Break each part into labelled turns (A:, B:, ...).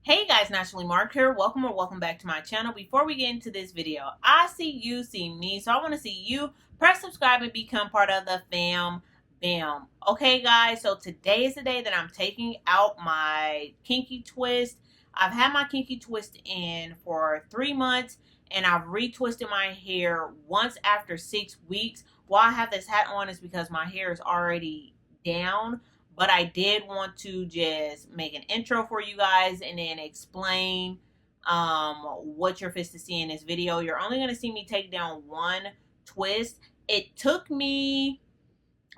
A: Hey guys, Naturally Mark here. Welcome back to my channel. Before we get into this video, I see you, see me, so I want to see you. Press subscribe and become part of the fam bam. Okay guys, so today is the day that I'm taking out my Kinky-Twist. I've had my Kinky-Twist in for 3 months and I've retwisted my hair once after 6 weeks. Why I have this hat on is because my hair is already down, but I did want to just make an intro for you guys and then explain what you're fit to see in this video. You're only going to see me take down one twist. It took me,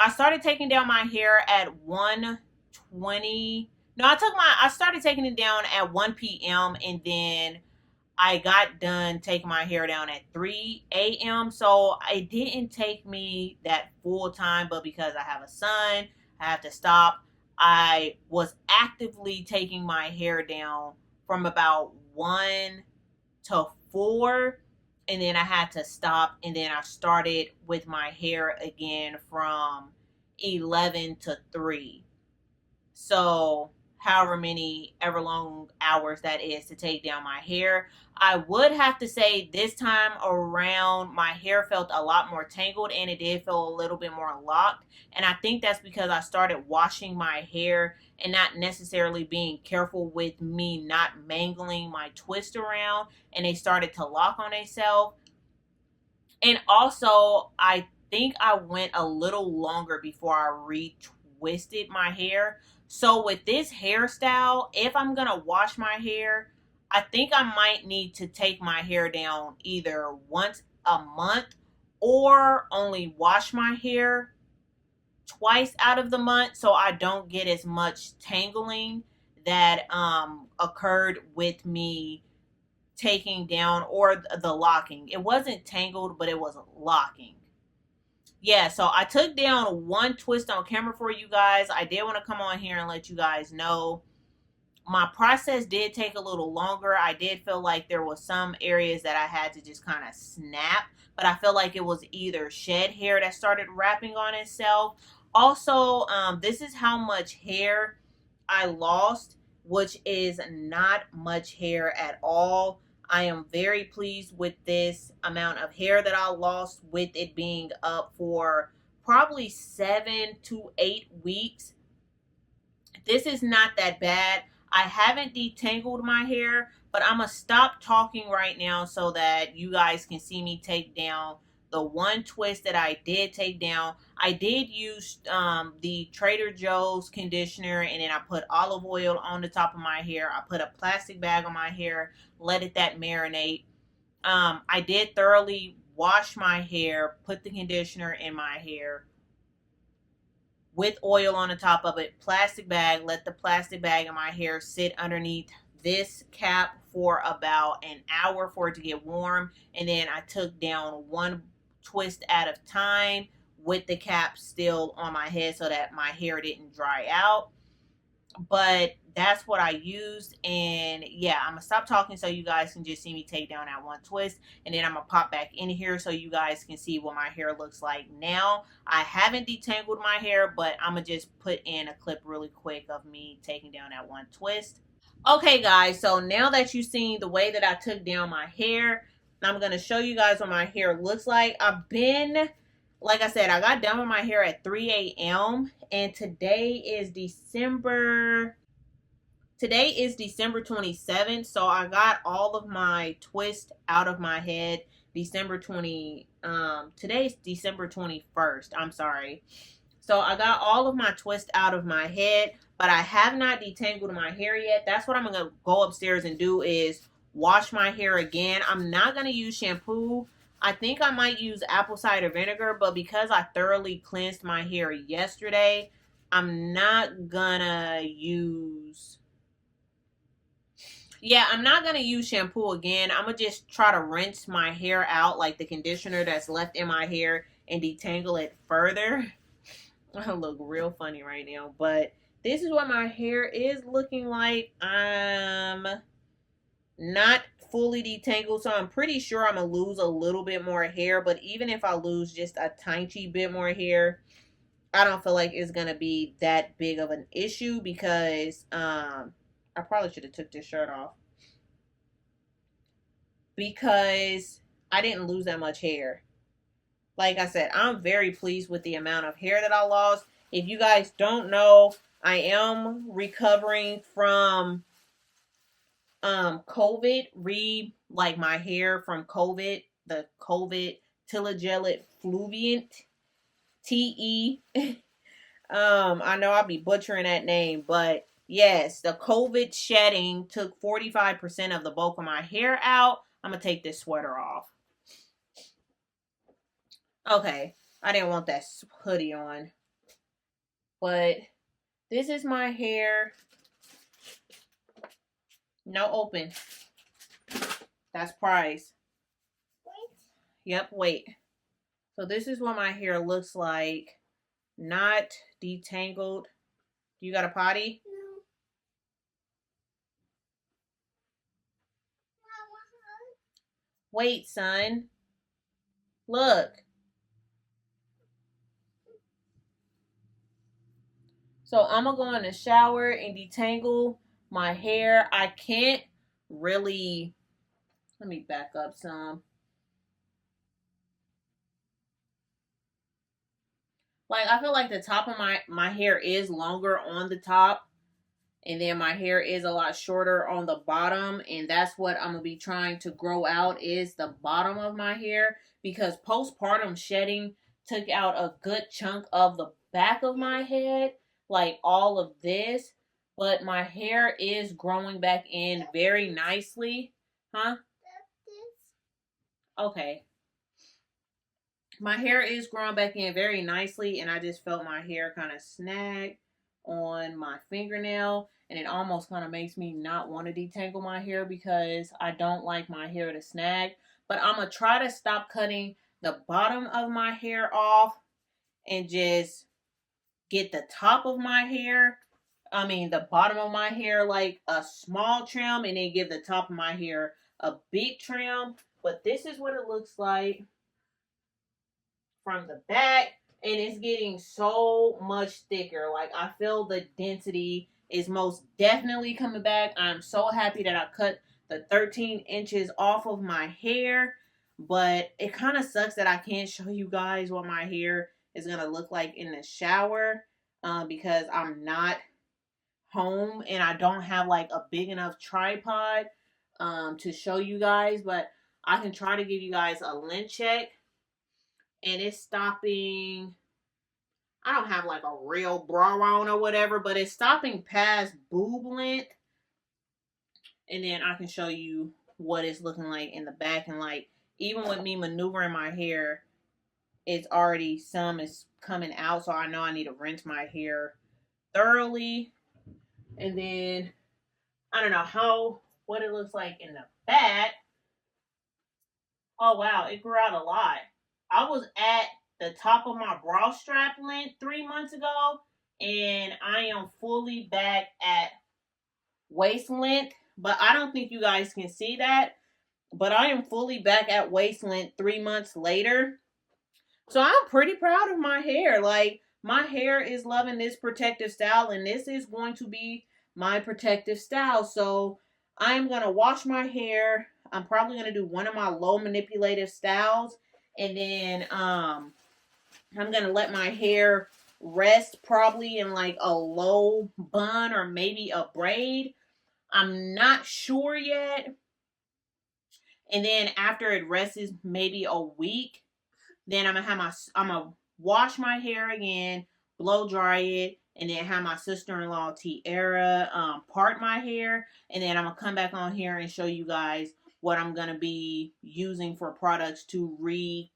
A: I started taking down my hair at 1:20. No, I started taking it down at 1 p.m. and then I got done taking my hair down at 3 a.m. So it didn't take me that full time, but because I have a son, I have to stop. I was actively taking my hair down from about 1 to 4, and then I had to stop, and then I started with my hair again from 11 to 3. So however many ever long hours that is to take down my hair. I would have to say this time around my hair felt a lot more tangled and it did feel a little bit more locked, and I think that's because I started washing my hair and not necessarily being careful with me not mangling my twist around, and they started to lock on themselves. And also I think I went a little longer before I retwisted my hair. So with this hairstyle, if I'm gonna wash my hair, I think I might need to take my hair down either once a month or only wash my hair twice out of the month so I don't get as much tangling that occurred with me taking down, or the locking. It wasn't tangled, but it was locking. Yeah, so I took down one twist on camera for you guys. I did want to come on here and let you guys know my process did take a little longer. I did feel like there was some areas that I had to just kind of snap, but I feel like it was either shed hair that started wrapping on itself. Also, this is how much hair I lost, which is not much hair at all. I am very pleased with this amount of hair that I lost, with it being up for probably 7 to 8 weeks. This is not that bad. I haven't detangled my hair, but I'm going to stop talking right now so that you guys can see me take down the one twist that I did take down. I did use the Trader Joe's conditioner, and then I put olive oil on the top of my hair. I put a plastic bag on my hair, let it that marinate. I did thoroughly wash my hair, put the conditioner in my hair with oil on the top of it, plastic bag, let the plastic bag in my hair sit underneath this cap for about an hour for it to get warm, and then I took down one twist at a time with the cap still on my head so that my hair didn't dry out. But that's what I used, and yeah, I'm gonna stop talking so you guys can just see me take down that one twist, and then I'm gonna pop back in here so you guys can see what my hair looks like now. I haven't detangled my hair, but I'm gonna just put in a clip really quick of me taking down that one twist. Okay guys, so now that you've seen the way that I took down my hair, I'm gonna show you guys what my hair looks like. Like I said, I got done with my hair at 3 a.m. and today is December 27th. So I got all of my twist out of my head today's December 21st. I'm sorry. So I got all of my twist out of my head, but I have not detangled my hair yet. That's what I'm going to go upstairs and do, is wash my hair again. I'm not going to use shampoo. I think I might use apple cider vinegar, but because I thoroughly cleansed my hair yesterday, I'm not gonna use shampoo again. I'm gonna just try to rinse my hair out, like the conditioner that's left in my hair, and detangle it further. I look real funny right now, but this is what my hair is looking like. I'm not fully detangled, so I'm pretty sure I'm gonna lose a little bit more hair, but even if I lose just a tiny bit more hair, I don't feel like it's gonna be that big of an issue because I probably should have took this shirt off because I didn't lose that much hair. Like I said, I'm very pleased with the amount of hair that I lost. If you guys don't know, I am recovering from COVID, like my hair from COVID, the COVID tilagelate fluviant, TE. I know I'll be butchering that name, but yes, the COVID shedding took 45% of the bulk of my hair out. I'm gonna take this sweater off. Okay, I didn't want that hoodie on, but this is my hair. No open. That's price. Wait. Yep, wait. So this is what my hair looks like. Not detangled. You got a potty? No. Wait, son. Look. So I'm going to go in the shower and detangle my hair. I can't really... Let me back up some. Like, I feel like the top of my hair is longer on the top. And then my hair is a lot shorter on the bottom. And that's what I'm going to be trying to grow out is the bottom of my hair. Because postpartum shedding took out a good chunk of the back of my head. Like all of this. But my hair is growing back in very nicely. Huh? Okay. My hair is growing back in very nicely. And I just felt my hair kind of snag on my fingernail. And it almost kind of makes me not want to detangle my hair because I don't like my hair to snag. But I'm going to try to stop cutting the bottom of my hair off and just get the top of my hair. I mean, the bottom of my hair like a small trim and then give the top of my hair a big trim. But this is what it looks like from the back. And it's getting so much thicker. Like, I feel the density is most definitely coming back. I'm so happy that I cut the 13 inches off of my hair. But it kind of sucks that I can't show you guys what my hair is going to look like in the shower. Because I'm not home and I don't have like a big enough tripod to show you guys. But I can try to give you guys a length check. And it's stopping, I don't have like a real bra on or whatever, but it's stopping past boob length. And then I can show you what it's looking like in the back. And like, even with me maneuvering my hair, it's already, some is coming out. So I know I need to rinse my hair thoroughly. And then, I don't know what it looks like in the back. Oh wow, it grew out a lot. I was at the top of my bra strap length 3 months ago, and I am fully back at waist length, but I don't think you guys can see that, but I am fully back at waist length 3 months later. So I'm pretty proud of my hair. Like, my hair is loving this protective style, and this is going to be my protective style. So I'm going to wash my hair. I'm probably going to do one of my low manipulative styles. And then I'm going to let my hair rest probably in like a low bun or maybe a braid. I'm not sure yet. And then after it rests maybe a week, then I'm gonna wash my hair again, blow dry it, and then have my sister-in-law Tiara part my hair. And then I'm gonna come back on here and show you guys what I'm going to be using for products to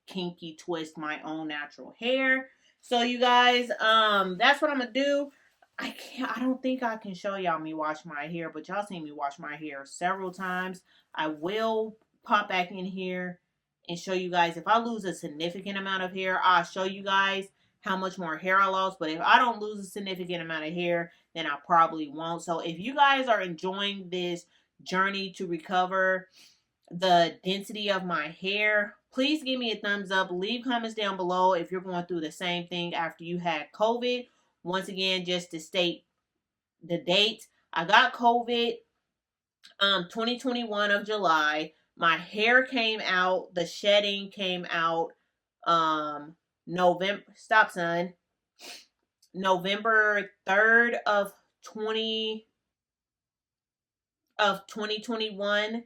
A: kinky-twist my own natural hair. So you guys, that's what I'm going to do. I don't think I can show y'all me wash my hair, but y'all seen me wash my hair several times. I will pop back in here and show you guys. If I lose a significant amount of hair, I'll show you guys how much more hair I lost. But if I don't lose a significant amount of hair, then I probably won't. So if you guys are enjoying this journey to recover the density of my hair, please give me a thumbs up. Leave comments down below if you're going through the same thing after you had COVID. Once again, just to state the date, I got COVID 2021 of July. My hair came out, the shedding came out November, stop son, November 3rd of 2021,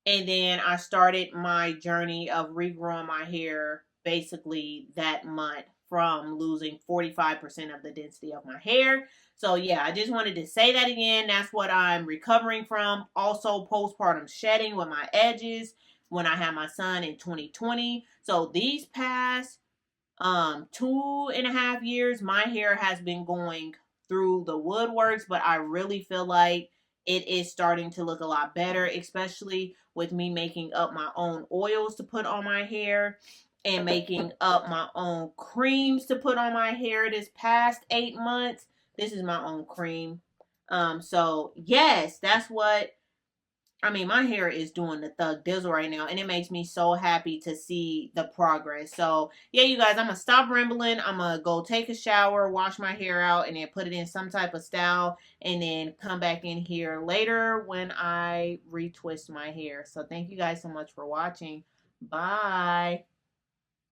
A: and then I started my journey of regrowing my hair basically that month from losing 45% of the density of my hair. So yeah, I just wanted to say that again. That's what I'm recovering from. Also postpartum shedding with my edges when I had my son in 2020. So these past 2.5 years, my hair has been going through the woodworks, but I really feel like it is starting to look a lot better, especially with me making up my own oils to put on my hair and making up my own creams to put on my hair this past 8 months. This is my own cream. So yes, that's what I mean, my hair is doing the thug dizzle right now, and it makes me so happy to see the progress. So, yeah, you guys, I'm going to stop rambling. I'm going to go take a shower, wash my hair out, and then put it in some type of style, and then come back in here later when I retwist my hair. So, thank you guys so much for watching. Bye.